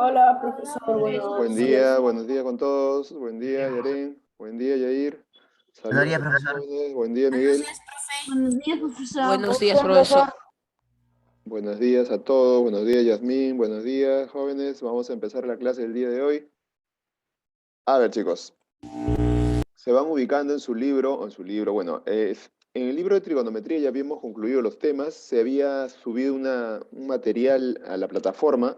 Hola, profesor, buenos días. Buenos días con todos. Buen día, Yaren. Buen día, Yair. Buenos Saludos días, a todos, profesor. jóvenes. Buen día, Miguel. Buenos días, profesor. Buenos días, profesor. Buenos días a todos. Buenos días, Yasmín. Buenos días, jóvenes. Vamos a empezar la clase del día de hoy. A ver, chicos. Se van ubicando en su libro, bueno, en el libro de trigonometría ya habíamos concluido los temas. Se había subido un material a la plataforma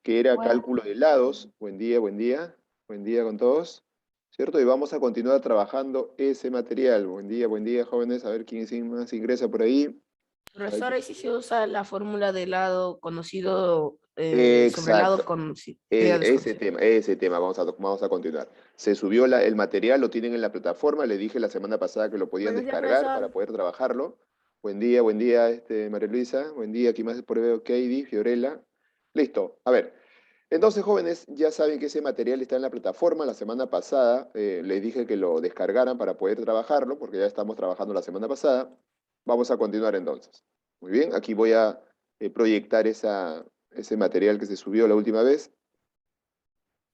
que era cálculo de lados. Buen día, buen día. Buen día con todos. ¿Cierto? Y vamos a continuar trabajando ese material. Buen día, jóvenes. A ver quién más ingresa por ahí. Profesor, ahí sí se usa la fórmula del lado conocido sobre el lado Exacto. conocido. Ese tema, vamos a continuar. Se subió el material, lo tienen en la plataforma. Le dije la semana pasada que lo podían Buenos días, descargar para profesor. poder trabajarlo. Buen día, María Luisa. Buen día, aquí más por veo, Katie, Fiorella. Listo. A ver, entonces, jóvenes, ya saben que ese material está en la plataforma. La semana pasada les dije que lo descargaran para poder trabajarlo, porque ya estamos trabajando la semana pasada. Vamos a continuar entonces. Muy bien, aquí voy a proyectar ese material que se subió la última vez.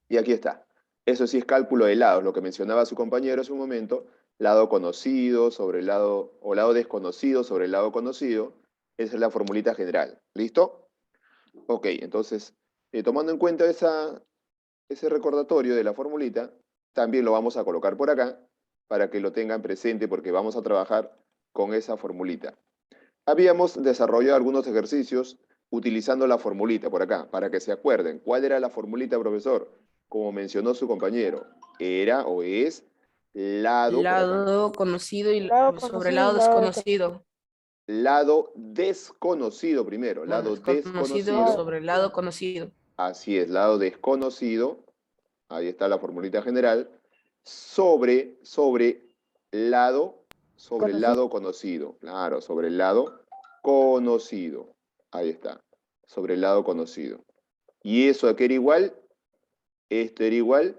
Y aquí está. Eso sí es cálculo de lados, lo que mencionaba su compañero hace un momento, lado conocido sobre el lado, o lado desconocido sobre el lado conocido. Esa es la formulita general. ¿Listo? Ok, entonces, tomando en cuenta ese recordatorio de la formulita, también lo vamos a colocar por acá para que lo tengan presente porque vamos a trabajar con esa formulita. Habíamos desarrollado algunos ejercicios utilizando la formulita por acá, para que se acuerden. ¿Cuál era la formulita, profesor? Como mencionó su compañero, era o es lado, por acá, Lado conocido y Lado sobre conocido y lado lado desconocido. lado desconocido primero, No, lado desconocido desconocido, sobre el lado conocido. así es, lado desconocido, ahí está la formulita general, sobre lado, sobre el conocido. lado conocido, claro, sobre el lado conocido, ahí está, sobre el lado conocido. Y eso aquí era igual, esto era igual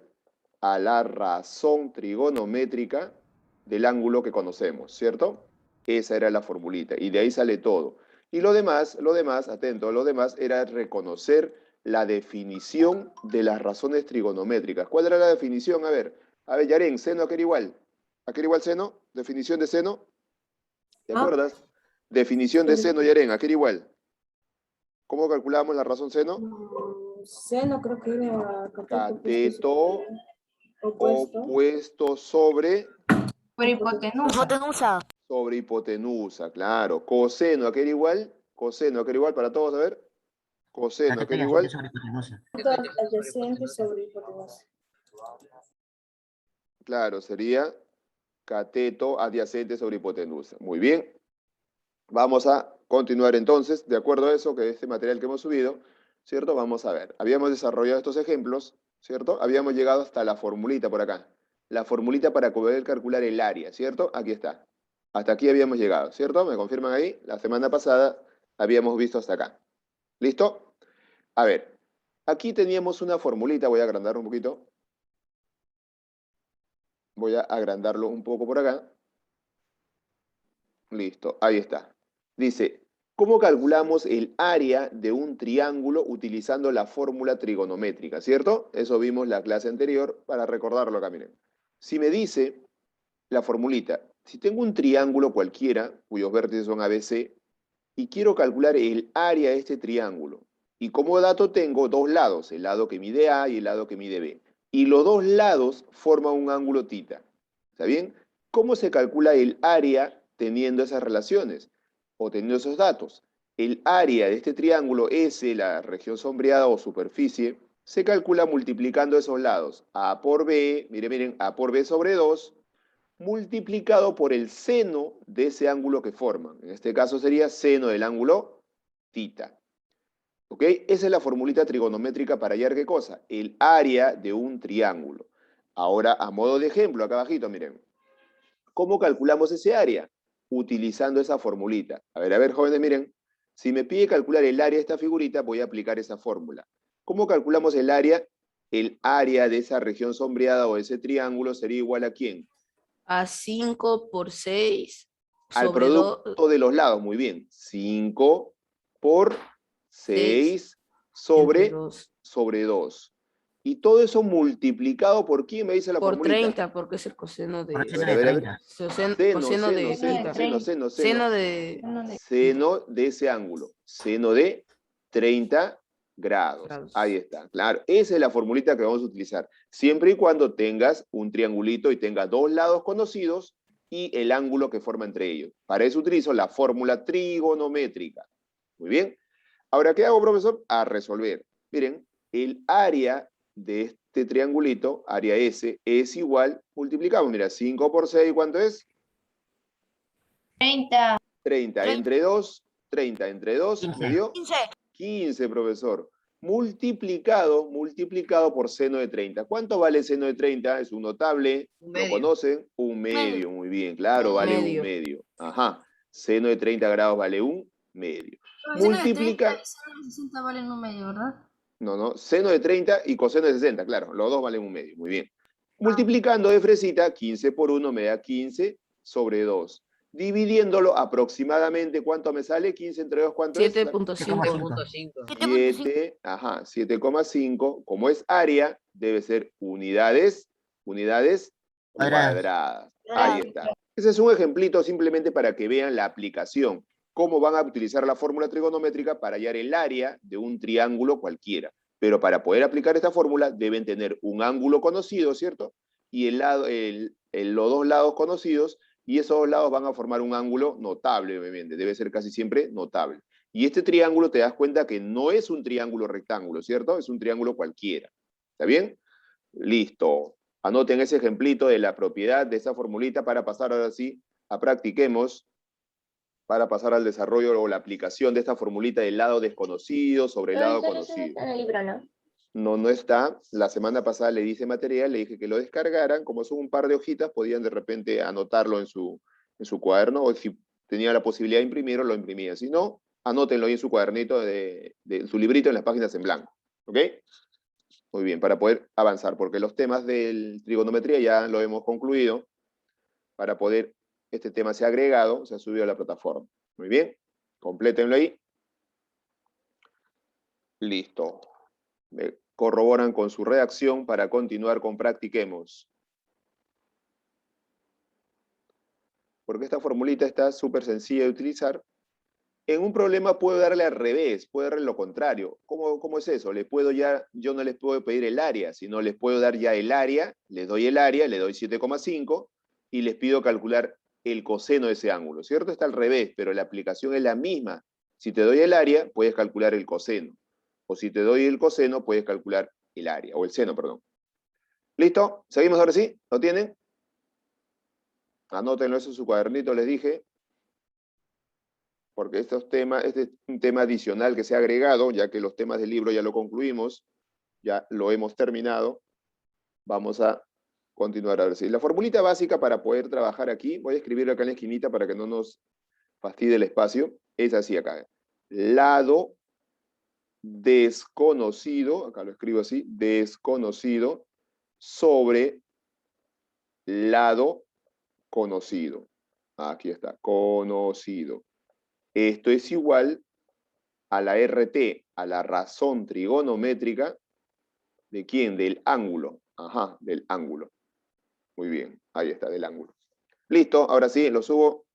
a la razón trigonométrica del ángulo que conocemos, ¿cierto? Esa era la formulita, y de ahí sale todo. Y lo demás, atento, lo demás era reconocer la definición de las razones trigonométricas. ¿Cuál era la definición? A ver, Yaren, seno, ¿a qué era igual? ¿A qué era igual seno? Definición de seno, ¿te acuerdas? Definición de seno, Yaren, ¿a qué era igual? ¿Cómo calculamos la razón seno? Seno creo que era Cateto opuesto. opuesto Por hipotenusa. sobre hipotenusa, claro. Coseno, ¿a qué era igual? Coseno, ¿a qué era igual para todos? A ver. Coseno, ¿a qué Cateto era y adyacente igual? sobre hipotenusa. Adyacente sobre hipotenusa. Claro, sería cateto adyacente sobre hipotenusa. Muy bien. Vamos a continuar entonces, de acuerdo a eso, que este material que hemos subido, ¿cierto? Vamos a ver. Habíamos desarrollado estos ejemplos, ¿cierto? Habíamos llegado hasta la formulita por acá. La formulita para poder calcular el área, ¿cierto? Aquí está. Hasta aquí habíamos llegado, ¿cierto? ¿Me confirman ahí? La semana pasada habíamos visto hasta acá. ¿Listo? A ver, aquí teníamos una formulita, voy a agrandarlo un poquito. Voy a agrandarlo un poco por acá. Listo, ahí está. Dice, ¿cómo calculamos el área de un triángulo utilizando la fórmula trigonométrica? ¿Cierto? Eso vimos la clase anterior para recordarlo acá, miren. Si me dice la formulita, si tengo un triángulo cualquiera, cuyos vértices son ABC, y quiero calcular el área de este triángulo, y como dato tengo dos lados, el lado que mide A y el lado que mide B, y los dos lados forman un ángulo tita. ¿Está bien? ¿Cómo se calcula el área teniendo esas relaciones o teniendo esos datos? El área de este triángulo S, la región sombreada o superficie, se calcula multiplicando esos lados. A por B, miren, A por B sobre 2, multiplicado por el seno de ese ángulo que forman. En este caso sería seno del ángulo tita. ¿Ok? Esa es la formulita trigonométrica para hallar qué cosa, el área de un triángulo. Ahora, a modo de ejemplo, acá abajito, miren. ¿Cómo calculamos ese área? Utilizando esa formulita. A ver, jóvenes, miren. Si me pide calcular el área de esta figurita, voy a aplicar esa fórmula. ¿Cómo calculamos el área? El área de esa región sombreada o ese triángulo sería igual a ¿quién? A 5 por 6 Al sobre 2, producto de los lados, muy bien. 5 por 6 6 entre sobre, 2. sobre 2. Y todo eso multiplicado por ¿quién me dice la Por formulita? 30, porque es el coseno de... A ver. Coseno de 30. Seno de... Seno de ese ángulo. Seno de 30 grados. Ahí está, claro. Esa es la formulita que vamos a utilizar. Siempre y cuando tengas un triangulito y tenga dos lados conocidos y el ángulo que forma entre ellos. Para eso utilizo la fórmula trigonométrica. Muy bien. Ahora, ¿qué hago, profesor? A resolver. Miren, el área de este triangulito, área S, es igual, multiplicamos, mira, 5 por 6, ¿cuánto es? 30. 30 entre 2, 30 entre 2, ¿me dio? 15. 15, profesor. Multiplicado por seno de 30. ¿Cuánto vale seno de 30? Es un notable. ¿Lo conocen? Un medio, muy bien, claro, vale un medio. Ajá. Seno de 30 grados vale un medio. Multiplica... Seno de 60 valen un medio, ¿verdad? No, seno de 30 y coseno de 60, claro, los dos valen un medio, muy bien. Multiplicando de fresita, 15 por 1 me da 15 sobre 2. Dividiéndolo aproximadamente, ¿cuánto me sale? 15 entre 2, ¿cuánto es? 7.5. 7, ajá, 7,5. Como es área, debe ser unidades cuadradas. Ahí está. Ese es un ejemplito simplemente para que vean la aplicación. Cómo van a utilizar la fórmula trigonométrica para hallar el área de un triángulo cualquiera. Pero para poder aplicar esta fórmula deben tener un ángulo conocido, ¿cierto? Y los dos lados conocidos, y esos dos lados van a formar un ángulo notable, obviamente. Debe ser casi siempre notable. Y este triángulo te das cuenta que no es un triángulo rectángulo, ¿cierto? Es un triángulo cualquiera. ¿Está bien? Listo. Anoten ese ejemplito de la propiedad de esa formulita para pasar ahora sí a practiquemos, para pasar al desarrollo o la aplicación de esta formulita del lado desconocido sobre el lado conocido. En el libro, ¿no? No está. La semana pasada le hice material, le dije que lo descargaran. Como son un par de hojitas, podían de repente anotarlo en su cuaderno, o si tenía la posibilidad de imprimirlo, lo imprimía. Si no, anótenlo ahí en su cuadernito, de su librito en las páginas en blanco. ¿Ok? Muy bien, para poder avanzar, porque los temas de trigonometría ya lo hemos concluido. Para poder este tema se ha agregado, se ha subido a la plataforma. Muy bien, complétenlo ahí. Listo. Me corroboran con su redacción para continuar con practiquemos. Porque esta formulita está súper sencilla de utilizar. En un problema puedo darle al revés, puedo darle lo contrario. ¿Cómo es eso? Yo no les puedo pedir el área, sino les puedo dar ya el área, les doy el área, le doy 7,5 y les pido calcular el coseno de ese ángulo, ¿cierto? Está al revés, pero la aplicación es la misma. Si te doy el área, puedes calcular el coseno. O si te doy el coseno, puedes calcular el área, o el seno, perdón. ¿Listo? ¿Seguimos ahora sí? ¿Lo tienen? Anótenlo eso en su cuadernito, les dije. Porque este es un tema adicional que se ha agregado, ya que los temas del libro ya lo concluimos, ya lo hemos terminado. Vamos a continuar a ver si. La formulita básica para poder trabajar aquí, voy a escribirlo acá en la esquinita para que no nos fastidie el espacio, es así acá. Lado desconocido, acá lo escribo así, desconocido, sobre lado conocido. Aquí está, conocido. Esto es igual a la RT, a la razón trigonométrica, ¿de quién? Del ángulo. Ajá, del ángulo. Muy bien, ahí está, del ángulo. Listo, ahora sí, lo subo.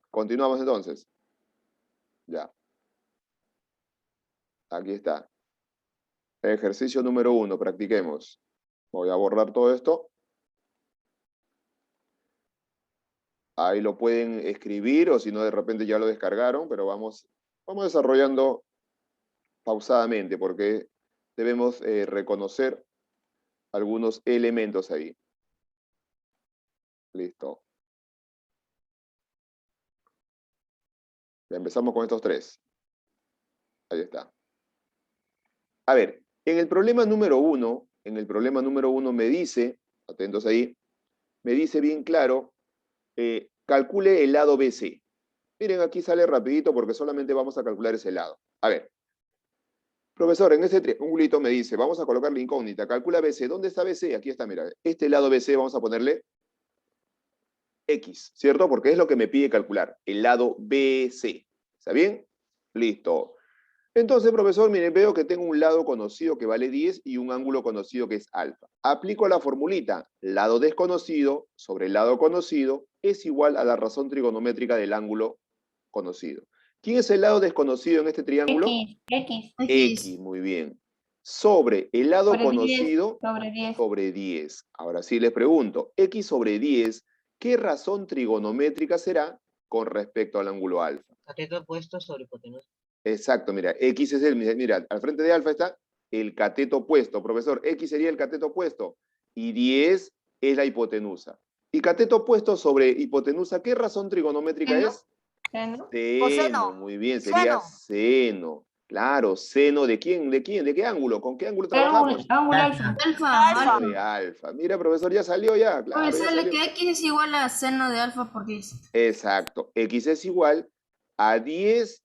Continuamos entonces. Ya. Aquí está. Ejercicio número 1, practiquemos. Voy a borrar todo esto. Ahí lo pueden escribir, o si no, de repente ya lo descargaron, pero vamos desarrollando pausadamente, porque debemos reconocer algunos elementos ahí. Listo. Ya empezamos con estos tres. Ahí está. A ver, en el problema número 1, me dice, atentos ahí, me dice bien claro, calcule el lado BC. Miren, aquí sale rapidito porque solamente vamos a calcular ese lado. A ver, profesor, en ese triangulito me dice, vamos a colocar la incógnita, calcula BC. ¿Dónde está BC? Aquí está, mira. Este lado BC vamos a ponerle X, ¿cierto? Porque es lo que me pide calcular, el lado BC. ¿Está bien? Listo. Entonces, profesor, miren, veo que tengo un lado conocido que vale 10 y un ángulo conocido que es alfa. Aplico la formulita, lado desconocido sobre lado conocido es igual a la razón trigonométrica del ángulo conocido. ¿Quién es el lado desconocido en este triángulo? X. X, muy bien. Sobre el lado Sobre 10, conocido, sobre 10. sobre 10. Ahora sí les pregunto, X sobre 10, ¿qué razón trigonométrica será con respecto al ángulo alfa? Cateto opuesto sobre hipotenusa. Exacto, mira, X es mira, al frente de alfa está el cateto opuesto. Profesor, X sería el cateto opuesto y 10 es la hipotenusa. Y cateto opuesto sobre hipotenusa, ¿qué razón trigonométrica Seno. es? Seno. Seno, muy bien, sería seno. Claro, seno ¿de quién? ¿De quién? ¿De qué ángulo? ¿Con qué ángulo trabajamos? Ángulo alfa. Alfa. De alfa. Mira, profesor, ya salió ya, claro, Oye, ya sale salió. que X es igual a seno de alfa por 10. Exacto. X es igual a 10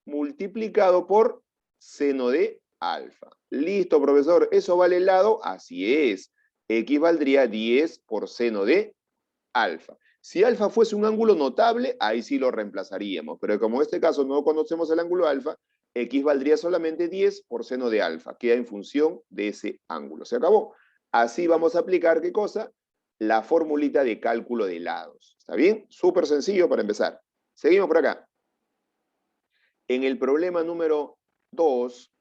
multiplicado por seno de alfa. Listo, profesor. ¿Eso vale el lado? Así es. X valdría 10 por seno de alfa. Si alfa fuese un ángulo notable, ahí sí lo reemplazaríamos. Pero como en este caso no conocemos el ángulo alfa, X valdría solamente 10 por seno de alfa. Queda en función de ese ángulo. Se acabó. Así vamos a aplicar, ¿qué cosa? La formulita de cálculo de lados. ¿Está bien? Súper sencillo para empezar. Seguimos por acá. En el problema número 2,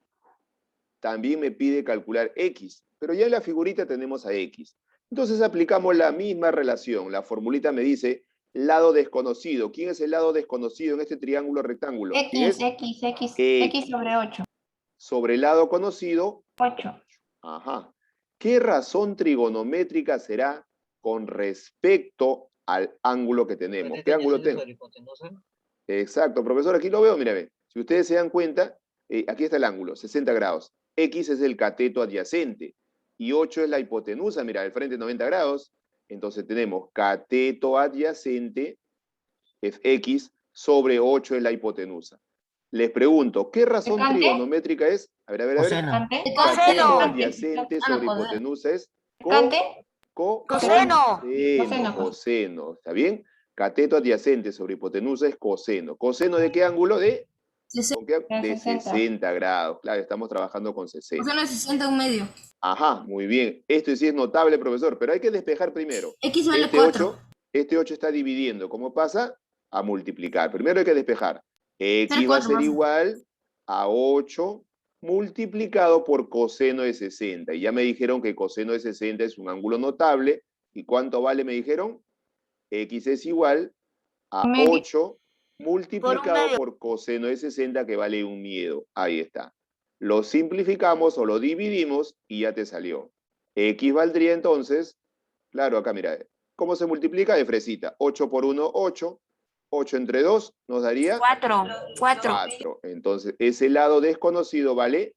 también me pide calcular X, pero ya en la figurita tenemos a X. Entonces aplicamos la misma relación. La formulita me dice lado desconocido. ¿Quién es el lado desconocido en este triángulo rectángulo? ¿Quién es? X sobre 8. Sobre el lado conocido, 8. ajá. ¿Qué razón trigonométrica será con respecto al ángulo que tenemos? ¿Qué ángulo tengo? Sobre hipotenusa. Exacto, profesor, aquí lo veo, mira, ve. Si ustedes se dan cuenta, aquí está el ángulo, 60 grados. X es el cateto adyacente y 8 es la hipotenusa, mira, al frente 90 grados. Entonces tenemos cateto adyacente, es X, sobre 8 es la hipotenusa. Les pregunto, ¿qué razón ¿Secante? trigonométrica es? A ver. Coseno. Cateto adyacente sobre hipotenusa es ¿Secante? coseno. Coseno. Coseno, ¿está bien? Cateto adyacente sobre hipotenusa es coseno. ¿Coseno de qué ángulo? ¿Con qué? De 60 grados. Claro, estamos trabajando con 60. Coseno de 60 un medio. Ajá, muy bien. Esto sí es notable, profesor, pero hay que despejar primero. X vale 4. Este 8 está dividiendo. ¿Cómo pasa? A multiplicar. Primero hay que despejar. X va a ser 4, igual a 8 multiplicado por coseno de 60. Y ya me dijeron que coseno de 60 es un ángulo notable. ¿Y cuánto vale, me dijeron? X es igual a Medio. 8 multiplicado por coseno de 60, que vale un miedo. Ahí está. Lo simplificamos o lo dividimos y ya te salió. X valdría entonces, claro, acá mira, ¿cómo se multiplica? De fresita. 8 por 1, 8. 8 entre 2 nos daría 4. 4. Entonces, ese lado desconocido vale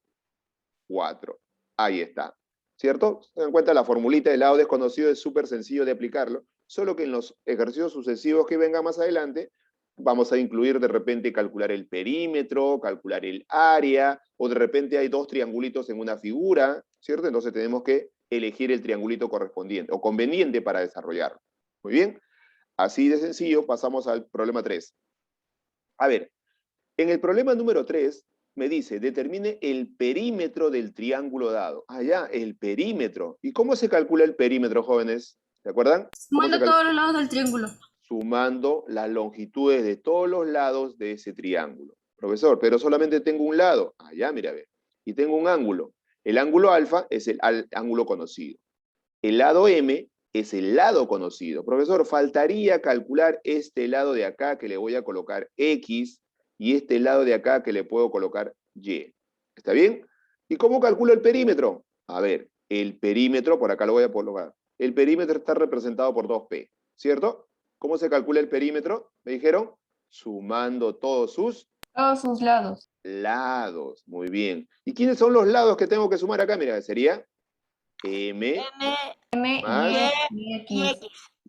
4. Ahí está. ¿Cierto? Se dan cuenta, la formulita del lado desconocido es súper sencillo de aplicarlo, solo que en los ejercicios sucesivos que vengan más adelante, vamos a incluir de repente calcular el perímetro, calcular el área, o de repente hay dos triangulitos en una figura, ¿cierto? Entonces tenemos que elegir el triangulito correspondiente o conveniente para desarrollarlo. Muy bien. Así de sencillo, pasamos al problema 3. A ver, en el problema número 3 me dice, determine el perímetro del triángulo dado. Ah, ya, el perímetro. ¿Y cómo se calcula el perímetro, jóvenes? ¿Se acuerdan? Sumando todos los lados del triángulo. Sumando las longitudes de todos los lados de ese triángulo. Profesor, pero solamente tengo un lado. Ah, ya, mira, ve. Y tengo un ángulo. El ángulo alfa es el ángulo conocido. El lado M es el lado conocido. Profesor, faltaría calcular este lado de acá que le voy a colocar X y este lado de acá que le puedo colocar Y. ¿Está bien? ¿Y cómo calculo el perímetro? A ver, el perímetro, por acá lo voy a colocar. El perímetro está representado por 2P, ¿cierto? ¿Cómo se calcula el perímetro? Me dijeron, sumando todos sus lados. lados. Muy bien. ¿Y quiénes son los lados que tengo que sumar acá? Mira, sería M más, Y X.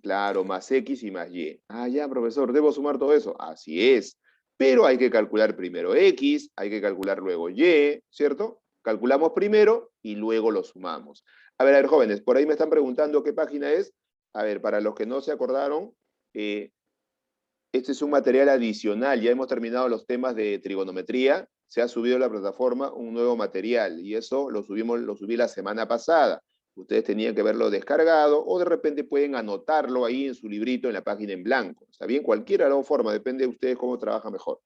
claro, más X y más Y. Ah, ya, profesor, ¿debo sumar todo eso? Así es. Pero hay que calcular primero X, hay que calcular luego Y, ¿cierto? Calculamos primero y luego lo sumamos. A ver, jóvenes, por ahí me están preguntando qué página es. A ver, para los que no se acordaron, este es un material adicional. Ya hemos terminado los temas de trigonometría se ha subido a la plataforma un nuevo material, y eso lo subí la semana pasada. Ustedes tenían que haberlo descargado, o de repente pueden anotarlo ahí en su librito en la página en blanco. ¿Está bien? Cualquiera de las formas, depende de ustedes cómo trabajan mejor.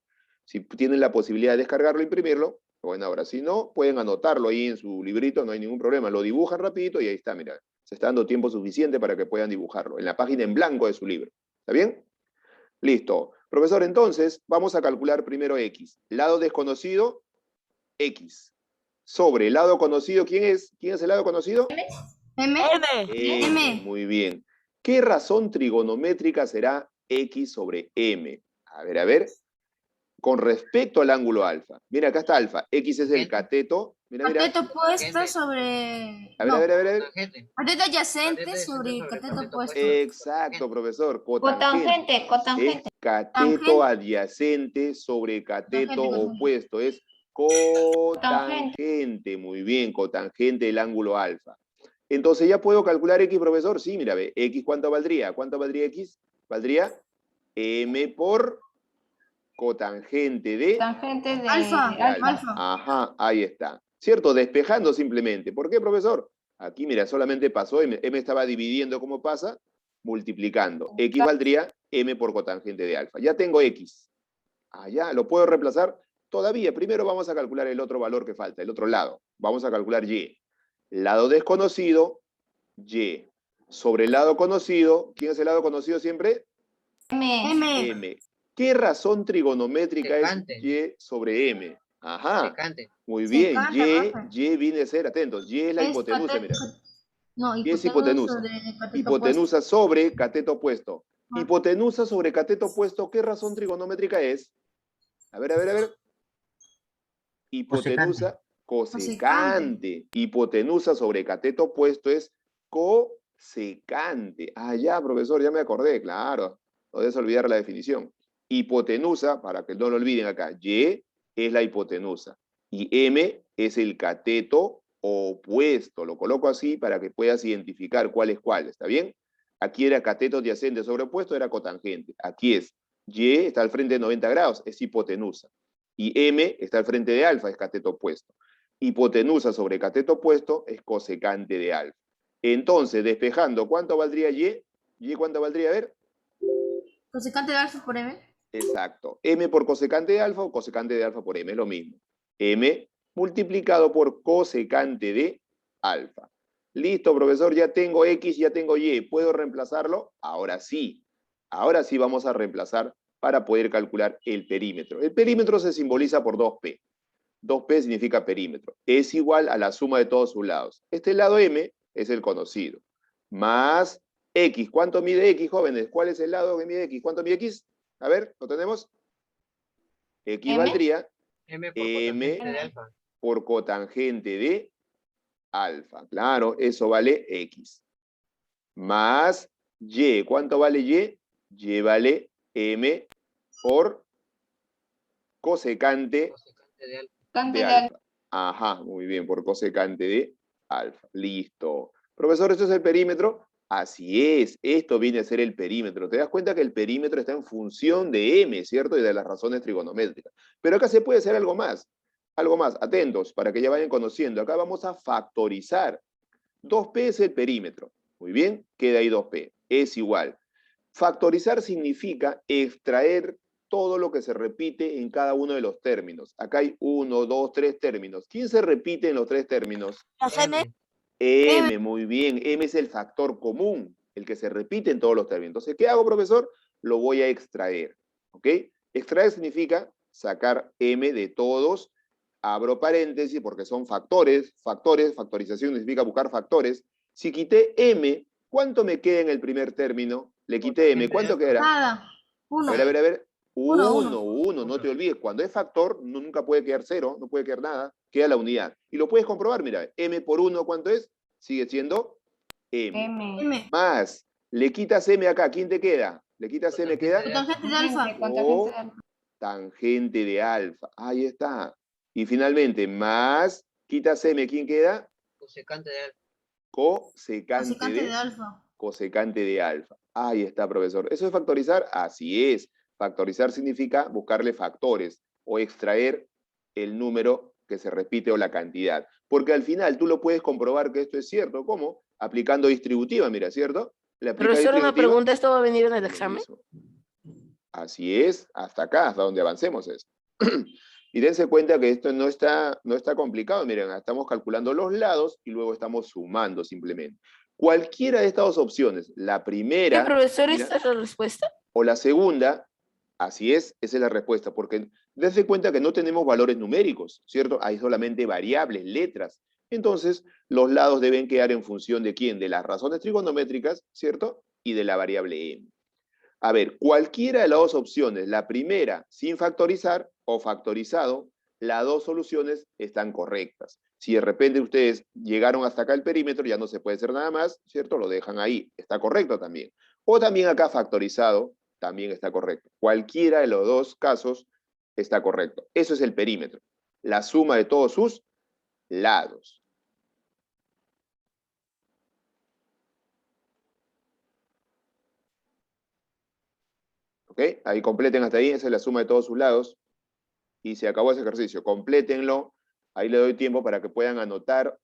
Si tienen la posibilidad de descargarlo e imprimirlo, bueno, ahora, si no, pueden anotarlo ahí en su librito, no hay ningún problema. Lo dibujan rapidito y ahí está, mira. Se está dando tiempo suficiente para que puedan dibujarlo, en la página en blanco de su libro. ¿Está bien? Listo. Profesor, entonces, vamos a calcular primero X. Lado desconocido, X. Sobre el lado conocido, ¿quién es? ¿Quién es el lado conocido? M. M. Muy bien. ¿Qué razón trigonométrica será X sobre M? A ver. Con respecto al ángulo alfa. Mira, acá está alfa. X es el cateto. Mira. Cateto opuesto sobre... A ver. Tangente. Cateto adyacente Cateto sobre sobre cateto cateto opuesto. Exacto, profesor. Cotangente. Cotangente. Es cateto Tangente. adyacente sobre cateto Cotangente. opuesto. Es cotangente. Muy bien, cotangente del ángulo alfa. Entonces, ¿ya puedo calcular X, profesor? Sí, mira, ve. X, ¿cuánto valdría? ¿Cuánto valdría X? Valdría M por cotangente de Tangente de Alfa. alfa. Ajá, ahí está. ¿Cierto? Despejando simplemente. ¿Por qué, profesor? Aquí, mira, solamente pasó M. M estaba dividiendo, ¿cómo pasa? Multiplicando. X valdría M por cotangente de alfa. Ya tengo X. Ya, ¿lo puedo reemplazar? Todavía. Primero vamos a calcular el otro valor que falta, el otro lado. Vamos a calcular Y. Lado desconocido, Y. Sobre el lado conocido, ¿quién es el lado conocido siempre? M. M. ¿Qué razón trigonométrica Secante. es Y sobre M? Ajá, Secante. muy bien. Secante, profe. Y viene a ser, atentos, Y es la Es hipotenusa, cateto- mira. No, Y es hipotenusa hipotenusa. sobre cateto Hipotenusa sobre cateto opuesto. Ah. Hipotenusa sobre cateto opuesto, ¿qué razón trigonométrica es? A ver. Hipotenusa, cosecante. Hipotenusa sobre cateto opuesto es cosecante. Ya, profesor, ya me acordé, claro. No debes olvidar la definición. Hipotenusa, para que no lo olviden acá, Y es la hipotenusa. Y M es el cateto opuesto. Lo coloco así para que puedas identificar cuál es cuál, ¿está bien? Aquí era cateto adyacente sobre opuesto, era cotangente. Aquí es Y, está al frente de 90 grados, es hipotenusa. Y M está al frente de alfa, es cateto opuesto. Hipotenusa sobre cateto opuesto es cosecante de alfa. Entonces, despejando, ¿cuánto valdría Y? ¿Y cuánto valdría? A ver. Cosecante de alfa por M. Exacto. M por cosecante de alfa o cosecante de alfa por M, es lo mismo. M multiplicado por cosecante de alfa. Listo, profesor, ya tengo X, ya tengo Y. ¿Puedo reemplazarlo? Ahora sí. Ahora sí vamos a reemplazar para poder calcular el perímetro. El perímetro se simboliza por 2P. 2P significa perímetro. Es igual a la suma de todos sus lados. Este lado M es el conocido. Más X. ¿Cuánto mide X, jóvenes? ¿Cuál es el lado que mide X? ¿Cuánto mide X? A ver, ¿lo tenemos? X M. valdría M por M cotangente de alfa. por cotangente de alfa. Claro, eso vale X. Más Y. ¿Cuánto vale Y? Y vale M por cosecante Cosecante de alfa. Cante de de alfa. alfa. Ajá, muy bien, por cosecante de alfa. Listo. Profesor, ¿esto es el perímetro? Así es, esto viene a ser el perímetro. Te das cuenta que el perímetro está en función de M, ¿cierto? Y de las razones trigonométricas. Pero acá se puede hacer algo más. Algo más, atentos, para que ya vayan conociendo. Acá vamos a factorizar. 2P es el perímetro. Muy bien, queda ahí 2P. Es igual. Factorizar significa extraer todo lo que se repite en cada uno de los términos. Acá hay 1, 2, 3 términos. ¿Quién se repite en los 3 términos? M. M, muy bien. M es el factor común, el que se repite en todos los términos. Entonces, ¿qué hago, profesor? Lo voy a extraer. ¿Ok? Extraer significa sacar M de todos. Abro paréntesis porque son factores. Factorización significa buscar factores. Si quité M, ¿cuánto me queda en el primer término? Le quité M, ¿cuánto quedará? Nada. Uno. A ver. Uno. 1, no te olvides. Cuando es factor, nunca puede quedar 0, no puede quedar nada, queda la unidad. Y lo puedes comprobar, mira, M por 1, ¿cuánto es? Sigue siendo M. M. M. Más, le quitas M acá, ¿quién te queda? Le quitas M, queda Cotangente de alfa. Cotangente de alfa. tangente de alfa. Ahí está. Y finalmente, más, quitas M, ¿quién queda? Cosecante de alfa. Cosecante Cosecante de de alfa. cosecante de alfa. Ahí está, profesor. ¿Eso es factorizar? Así es. Factorizar significa buscarle factores o extraer el número que se repite o la cantidad. Porque al final tú lo puedes comprobar que esto es cierto. ¿Cómo? Aplicando distributiva, mira, ¿cierto? Le aplicas Profesor, una distributiva, pregunta, ¿esto va a venir en el lo examen? mismo. Así es, hasta acá, hasta donde avancemos es. Y dense cuenta que esto no está complicado. Miren, estamos calculando los lados y luego estamos sumando simplemente. Cualquiera de estas dos opciones, la ¿Qué, primera, profesor, mira, esta es la respuesta? o la segunda, así es, esa es la respuesta, porque dense cuenta que no tenemos valores numéricos, ¿cierto? Hay solamente variables, letras. Entonces, los lados deben quedar en función de quién, de las razones trigonométricas, ¿cierto? Y de la variable m. A ver, cualquiera de las dos opciones, la primera sin factorizar o factorizado, las dos soluciones están correctas. Si de repente ustedes llegaron hasta acá el perímetro, ya no se puede hacer nada más, ¿cierto? Lo dejan ahí, está correcto también. O también acá factorizado, también está correcto. Cualquiera de los dos casos está correcto. Eso es el perímetro, la suma de todos sus lados. ¿Ok? Ahí completen hasta ahí, esa es la suma de todos sus lados. Y se acabó ese ejercicio. Complétenlo. Ahí le doy tiempo para que puedan anotar.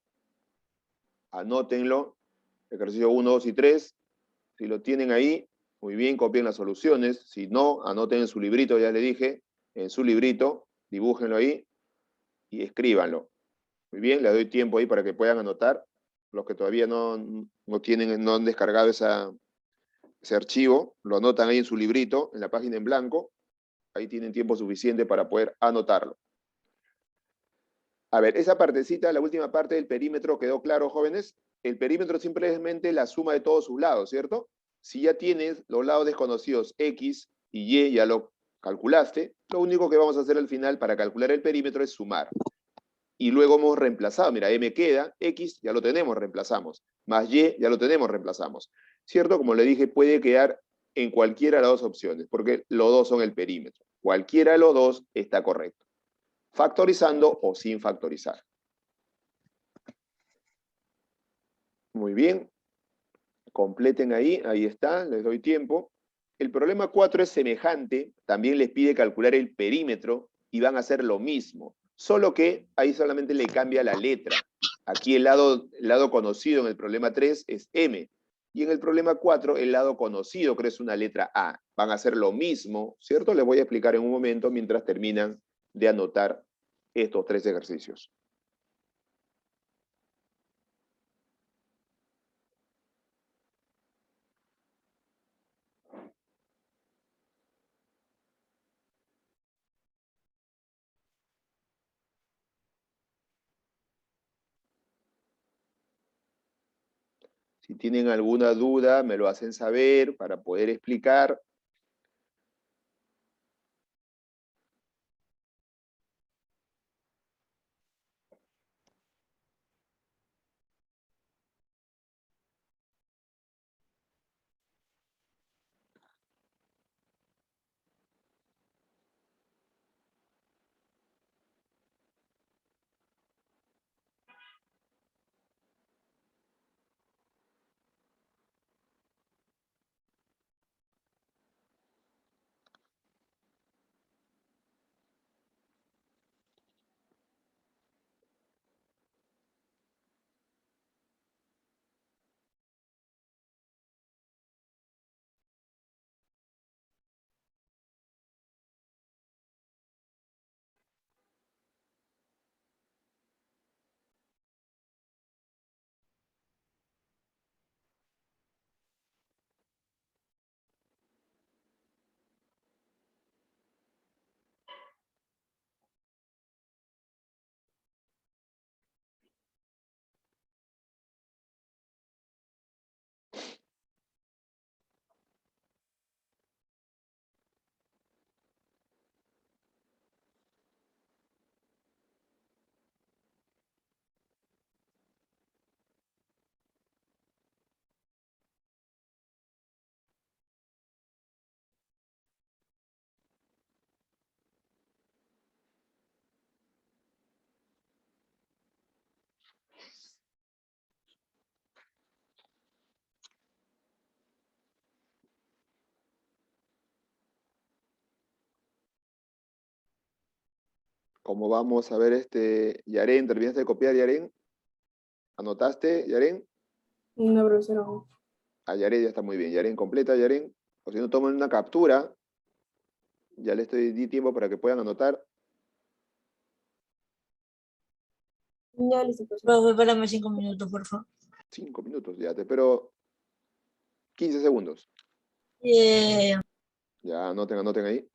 Anótenlo. Ejercicio 1, 2 y 3. Si lo tienen ahí, muy bien, copien las soluciones. Si no, anoten en su librito, ya le dije, en su librito, dibújenlo ahí y escríbanlo. Muy bien, le doy tiempo ahí para que puedan anotar. Los que todavía no han descargado ese archivo, lo anotan ahí en su librito, en la página en blanco. Ahí tienen tiempo suficiente para poder anotarlo. A ver, esa partecita, la última parte del perímetro, ¿quedó claro, jóvenes? El perímetro es simplemente la suma de todos sus lados, ¿cierto? Si ya tienes los lados desconocidos X y Y, ya lo calculaste, lo único que vamos a hacer al final para calcular el perímetro es sumar. Y luego hemos reemplazado, mira, M queda, X ya lo tenemos, reemplazamos. Más Y ya lo tenemos, reemplazamos. ¿Cierto? Como le dije, puede quedar en cualquiera de las dos opciones, porque los dos son el perímetro. Cualquiera de los dos está correcto. Factorizando o sin factorizar. Muy bien. Completen ahí, ahí está, les doy tiempo. El problema 4 es semejante, también les pide calcular el perímetro y van a hacer lo mismo, solo que ahí solamente le cambia la letra. Aquí el lado conocido en el problema 3 es M, y en el problema 4 el lado conocido creo es una letra A. Van a hacer lo mismo, ¿cierto? Les voy a explicar en un momento mientras terminan de anotar estos 3 ejercicios. Si tienen alguna duda, me lo hacen saber para poder explicar. ¿Cómo vamos a ver Yaren? ¿Terminaste de copiar, Yaren? ¿Anotaste, Yaren? No, profesor, aún. A Yaren ya está muy bien. Yaren, completa, Yaren. O si no, tomen una captura. Ya les di tiempo para que puedan anotar. Ya listo, profesor. Profe, espérame 5 minutos, por favor. 5 minutos, ya te espero 15 segundos. Ya, anoten ahí.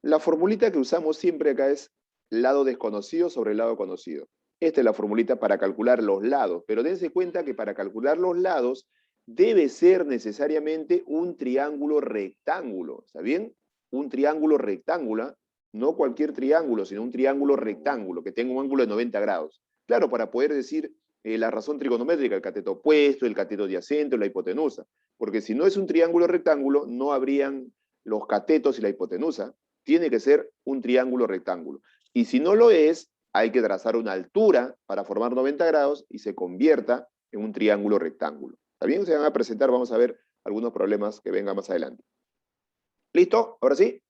La formulita que usamos siempre acá es lado desconocido sobre lado conocido. Esta es la formulita para calcular los lados, pero dense cuenta que para calcular los lados debe ser necesariamente un triángulo rectángulo, ¿está bien? Un triángulo rectángulo, no cualquier triángulo, sino un triángulo rectángulo que tenga un ángulo de 90 grados. Claro, para poder decir la razón trigonométrica, el cateto opuesto, el cateto adyacente o la hipotenusa, porque si no es un triángulo rectángulo, no habrían los catetos y la hipotenusa. Tiene que ser un triángulo rectángulo. Y si no lo es, hay que trazar una altura para formar 90 grados y se convierta en un triángulo rectángulo. ¿Está bien? Se van a presentar, vamos a ver algunos problemas que vengan más adelante. ¿Listo? ¿Ahora sí?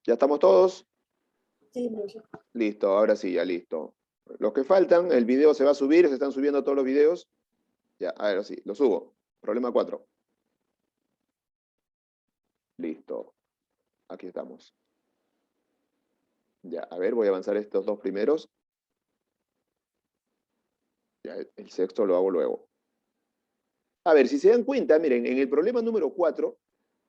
¿Ya estamos todos? Sí, profesor. Listo, ahora sí, ya listo. Los que faltan, el video se va a subir, se están subiendo todos los videos. Ya, ahora sí, lo subo. Problema 4. Listo. Aquí estamos. Ya, a ver, voy a avanzar estos dos primeros. Ya, el sexto lo hago luego. A ver, si se dan cuenta, miren, en el problema número 4,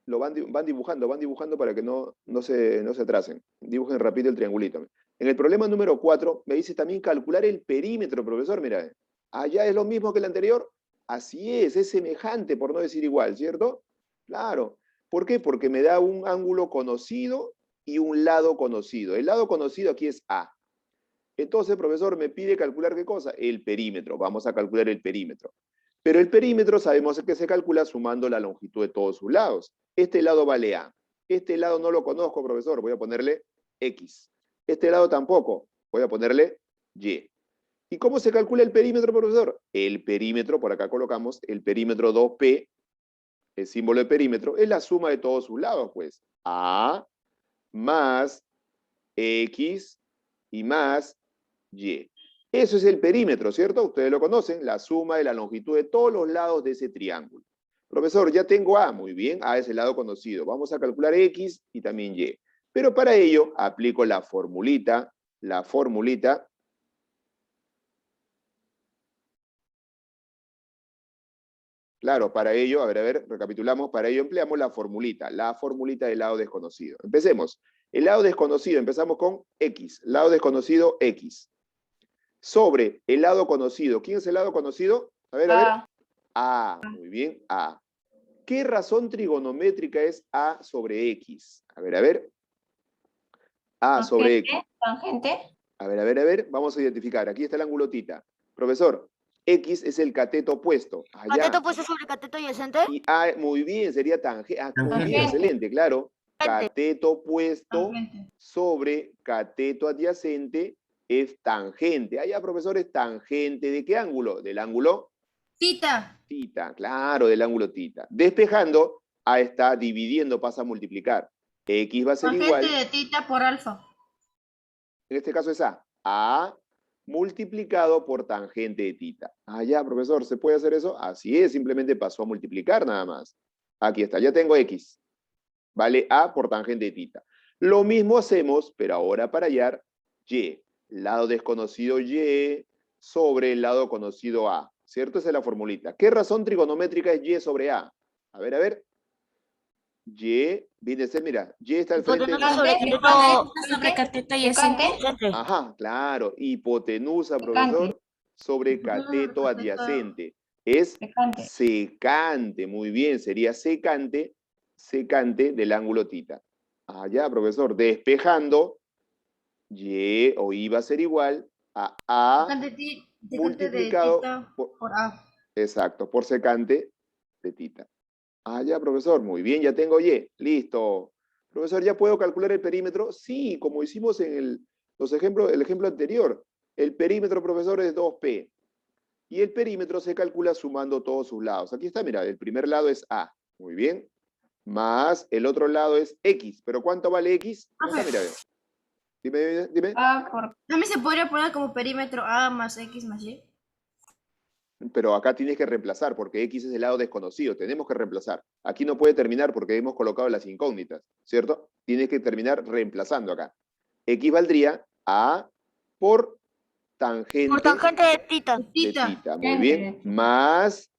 lo van dibujando para que no se atrasen. Dibujen rápido el triangulito. En el problema número 4, me dice también calcular el perímetro, profesor. Mira, allá es lo mismo que el anterior. Así es semejante, por no decir igual, ¿cierto? Claro. ¿Por qué? Porque me da un ángulo conocido y un lado conocido. El lado conocido aquí es A. Entonces, profesor, me pide calcular ¿qué cosa? El perímetro. Vamos a calcular el perímetro. Pero el perímetro sabemos que se calcula sumando la longitud de todos sus lados. Este lado vale A. Este lado no lo conozco, profesor. Voy a ponerle X. Este lado tampoco. Voy a ponerle Y. ¿Y cómo se calcula el perímetro, profesor? El perímetro, por acá colocamos el perímetro 2P, el símbolo de perímetro, es la suma de todos sus lados, pues. A más X y más Y. Eso es el perímetro, ¿cierto? Ustedes lo conocen, la suma de la longitud de todos los lados de ese triángulo. Profesor, ya tengo A, muy bien, A es el lado conocido. Vamos a calcular X y también Y. Pero para ello aplico la formulita. Claro, para ello, a ver, recapitulamos, para ello empleamos la formulita del lado desconocido. Empecemos. El lado desconocido, empezamos con X, lado desconocido X. Sobre el lado conocido. ¿Quién es el lado conocido? A ver. A, muy bien, A. ¿Qué razón trigonométrica es A sobre X? A ver. A sobre X. Tangente. A ver, vamos a identificar. Aquí está el ángulo tita. Profesor, X es el cateto opuesto. Allá. ¿Cateto opuesto sobre cateto adyacente? Y A, muy bien, sería tangente. Muy bien, excelente, claro. Cateto opuesto sobre cateto adyacente es tangente. Allá, profesor, es tangente. ¿De qué ángulo? Del ángulo Tita. tita, claro, del ángulo tita. Despejando, A está dividiendo, pasa a multiplicar. X va a ser igual. Tangente de tita por alfa. En este caso es A multiplicado por tangente de tita. Ah, ya, profesor, ¿se puede hacer eso? Así es, simplemente pasó a multiplicar nada más. Aquí está, ya tengo X. Vale A por tangente de tita. Lo mismo hacemos, pero ahora para hallar Y. Lado desconocido Y sobre el lado conocido A. ¿Cierto? Esa es la formulita. ¿Qué razón trigonométrica es Y sobre A? A ver. Y viene a ser, mira, Y está al frente. Sobre cateto adyacente. Ajá, claro. Hipotenusa, profesor, sobre cateto adyacente. Es secante, muy bien. Sería secante del ángulo tita. Allá, profesor, despejando, Y o I va a ser igual a A multiplicado por A. Exacto, por secante de tita. Ah, ya, profesor, muy bien, ya tengo Y. Listo. Profesor, ¿ya puedo calcular el perímetro? Sí, como hicimos en el ejemplo anterior. El perímetro, profesor, es 2P. Y el perímetro se calcula sumando todos sus lados. Aquí está, mira, el primer lado es A. Muy bien. más el otro lado es X. ¿Pero cuánto vale X? Acá, mira, ve. Dime. A por También se podría poner como perímetro A más X más Y. Pero acá tienes que reemplazar, porque X es el lado desconocido. Tenemos que reemplazar. Aquí no puede terminar porque hemos colocado las incógnitas, ¿cierto? Tienes que terminar reemplazando acá. X valdría A por tangente, de tita. de Tita. tita. Muy bien. Más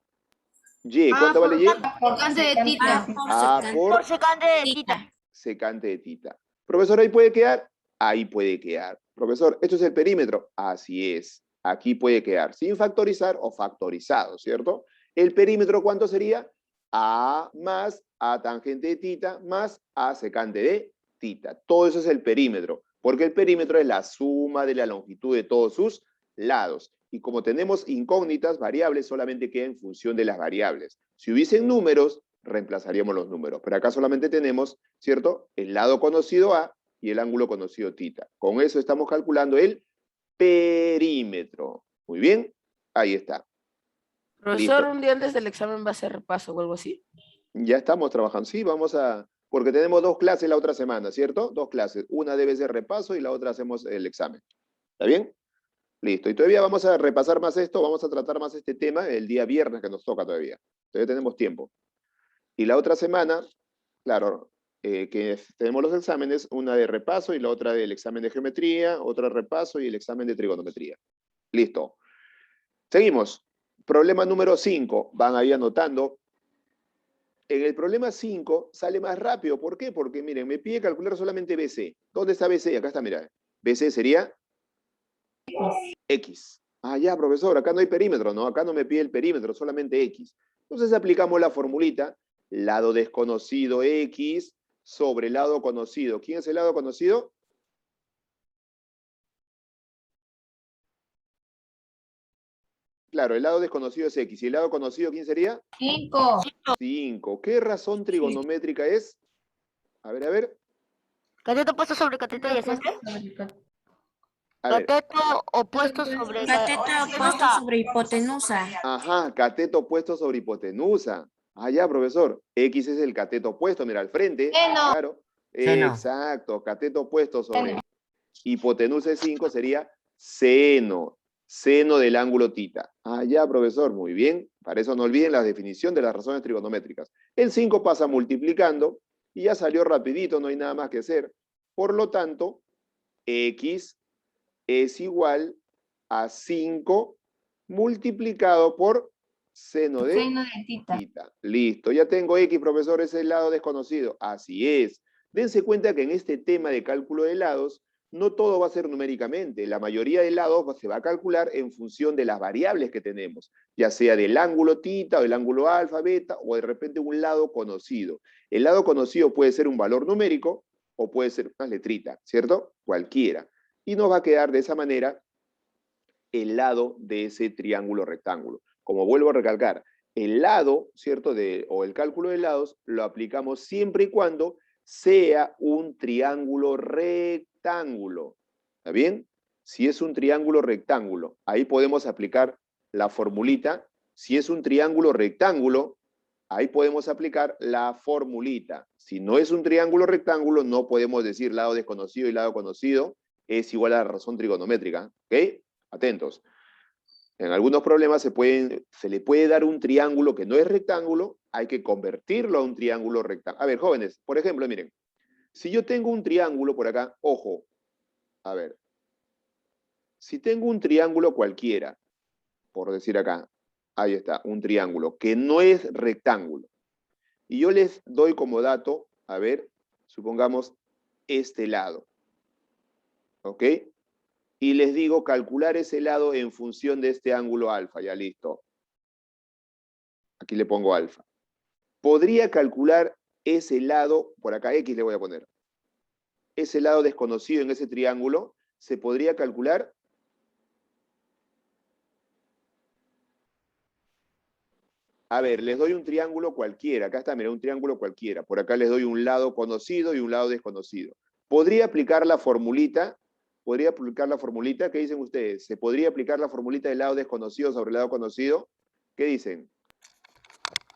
Y. A ¿Cuánto vale Y? por secante de tita. A por secante de tita. secante de tita. Profesor, ¿ahí puede quedar? Ahí puede quedar. Profesor, ¿esto es el perímetro? Así es. Aquí puede quedar sin factorizar o factorizado, ¿cierto? ¿El perímetro cuánto sería? A más A tangente de tita más A secante de tita. Todo eso es el perímetro, porque el perímetro es la suma de la longitud de todos sus lados. Y como tenemos incógnitas, variables, solamente queda en función de las variables. Si hubiesen números, reemplazaríamos los números. Pero acá solamente tenemos, ¿cierto?, el lado conocido A y el ángulo conocido tita. Con eso estamos calculando el perímetro. Muy bien, ahí está. Profesor, Listo. un día antes del examen va a hacer repaso o algo así. Ya estamos trabajando. Sí, vamos a... Porque tenemos 2 clases la otra semana, ¿cierto? 2 clases. Una debe ser repaso y la otra hacemos el examen. ¿Está bien? Listo. Y todavía vamos a repasar más esto, vamos a tratar más este tema el día viernes que nos toca todavía. Todavía tenemos tiempo. Y la otra semana, claro, que tenemos los exámenes, una de repaso y la otra del examen de geometría, otra repaso y el examen de trigonometría. Listo. Seguimos. Problema número 5. Van ahí anotando. En el problema 5 sale más rápido. ¿Por qué? Porque, miren, me pide calcular solamente BC. ¿Dónde está BC? Acá está, mira. BC sería X. Ah, ya, profesor, acá no hay perímetro, ¿no? Acá no me pide el perímetro, solamente X. Entonces aplicamos la formulita, lado desconocido X sobre lado conocido. ¿Quién es el lado conocido? Claro, el lado desconocido es X. ¿Y el lado conocido quién sería? 5. 5. ¿Qué razón trigonométrica es? A ver. Cateto opuesto sobre cateto adyacente. A ver. Cateto opuesto sobre Cateto opuesto sobre hipotenusa. Ajá, cateto opuesto sobre hipotenusa. Ah, ya, profesor. X es el cateto opuesto, mira, al frente. Seno. Claro. Seno. Exacto, cateto opuesto sobre hipotenusa de 5 sería seno. Seno del ángulo tita. Ah, ya, profesor, muy bien. Para eso no olviden la definición de las razones trigonométricas. El 5 pasa multiplicando y ya salió rapidito, no hay nada más que hacer. Por lo tanto, X es igual a 5 multiplicado por seno de Seno de tita. tita. Listo, ya tengo X, profesor, es el lado desconocido. Así es. Dense cuenta que en este tema de cálculo de lados, no todo va a ser numéricamente. La mayoría de lados se va a calcular en función de las variables que tenemos, ya sea del ángulo tita o del ángulo alfa, beta, o de repente un lado conocido. El lado conocido puede ser un valor numérico o puede ser una letrita, ¿cierto? Cualquiera. Y nos va a quedar de esa manera el lado de ese triángulo rectángulo. Como vuelvo a recalcar, el lado, ¿cierto? O el cálculo de lados lo aplicamos siempre y cuando sea un triángulo rectángulo. ¿Está bien? Si es un triángulo rectángulo, ahí podemos aplicar la formulita. Si es un triángulo rectángulo, ahí podemos aplicar la formulita. Si no es un triángulo rectángulo, no podemos decir lado desconocido y lado conocido es igual a la razón trigonométrica. ¿Ok? Atentos. En algunos problemas se le puede dar un triángulo que no es rectángulo, hay que convertirlo a un triángulo rectángulo. A ver, jóvenes, por ejemplo, miren, si yo tengo un triángulo por acá, ojo, a ver, si tengo un triángulo cualquiera, por decir acá, ahí está, un triángulo que no es rectángulo, y yo les doy como dato, a ver, supongamos este lado, ¿ok? Y les digo calcular ese lado en función de este ángulo alfa, ya listo. Aquí le pongo alfa. Podría calcular ese lado, por acá X le voy a poner, ese lado desconocido en ese triángulo, ¿se podría calcular? A ver, les doy un triángulo cualquiera, acá está, mira, un triángulo cualquiera, por acá les doy un lado conocido y un lado desconocido. ¿Podría aplicar la formulita? ¿Podría aplicar la formulita? ¿Qué dicen ustedes? ¿Se podría aplicar la formulita del lado desconocido sobre el lado conocido? ¿Qué dicen?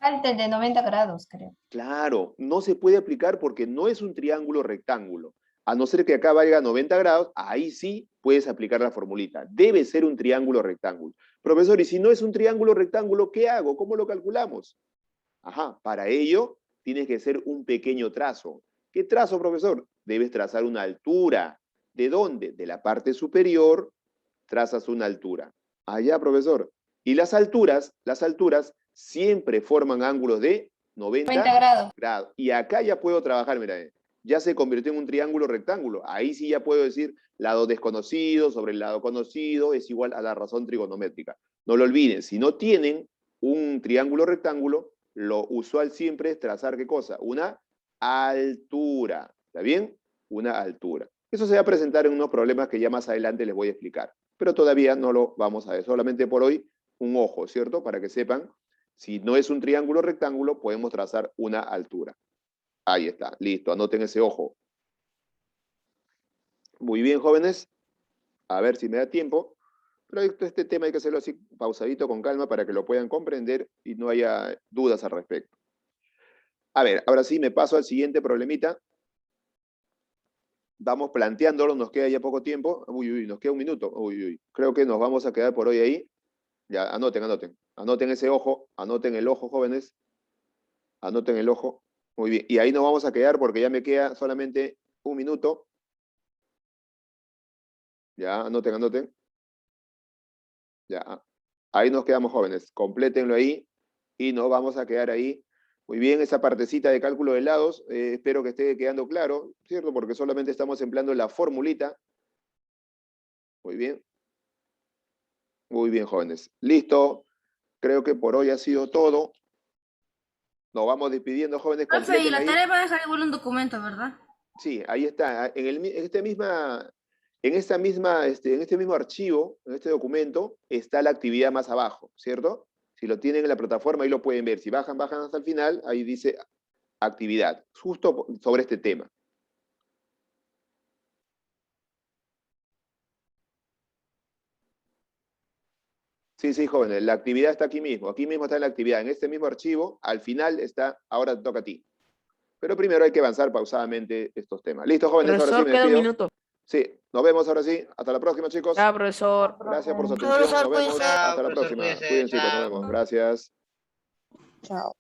Falta el de 90 grados, creo. Claro, no se puede aplicar porque no es un triángulo rectángulo. A no ser que acá valga 90 grados, ahí sí puedes aplicar la formulita. Debe ser un triángulo rectángulo. Profesor, y si no es un triángulo rectángulo, ¿qué hago? ¿Cómo lo calculamos? Ajá, para ello tienes que hacer un pequeño trazo. ¿Qué trazo, profesor? Debes trazar una altura. ¿De dónde? De la parte superior trazas una altura. Allá, profesor. Y las alturas siempre forman ángulos de 90 90 grados. grados. Y acá ya puedo trabajar, mira, ya se convirtió en un triángulo rectángulo. Ahí sí ya puedo decir lado desconocido sobre el lado conocido es igual a la razón trigonométrica. No lo olviden, si no tienen un triángulo rectángulo, lo usual siempre es trazar ¿qué cosa? Una altura. ¿Está bien? Una altura. Eso se va a presentar en unos problemas que ya más adelante les voy a explicar. Pero todavía no lo vamos a ver. Solamente por hoy, un ojo, ¿cierto? Para que sepan, si no es un triángulo rectángulo, podemos trazar una altura. Ahí está, listo, anoten ese ojo. Muy bien, jóvenes. A ver si me da tiempo. Pero este tema hay que hacerlo así, pausadito, con calma, para que lo puedan comprender y no haya dudas al respecto. A ver, ahora sí me paso al siguiente problemita. Vamos planteándolo, nos queda ya poco tiempo. Uy, nos queda un minuto. Uy. Creo que nos vamos a quedar por hoy ahí. Ya, anoten. Anoten ese ojo, anoten el ojo, jóvenes. Anoten el ojo. Muy bien. Y ahí nos vamos a quedar porque ya me queda solamente un minuto. Ya, anoten. Ya. Ahí nos quedamos, jóvenes. Complétenlo ahí y nos vamos a quedar ahí. Muy bien, esa partecita de cálculo de lados, espero que esté quedando claro, ¿cierto? Porque solamente estamos empleando la formulita. Muy bien. Muy bien, jóvenes. Listo. Creo que por hoy ha sido todo. Nos vamos despidiendo, jóvenes. Profe, y Completen la ahí. tarea va a dejar igual un documento, ¿verdad? Sí, ahí está. En este mismo archivo, en este documento, está la actividad más abajo, ¿cierto? Si lo tienen en la plataforma, ahí lo pueden ver. Si bajan hasta el final, ahí dice actividad, justo sobre este tema. Sí, jóvenes, la actividad está aquí mismo está la actividad, en este mismo archivo, al final está, ahora te toca a ti. Pero primero hay que avanzar pausadamente estos temas. ¿Listo, jóvenes? Ahora sí Profesor, me queda un despido. minuto. Sí, nos vemos ahora sí. Hasta la próxima, chicos. Ya, profesor. Gracias por su Chao, atención. profesor, Nos vemos. cuídense. Hasta la Profesor, próxima. cuídense. Cuídense, chicos. Nos Chao. vemos. Gracias. Chao.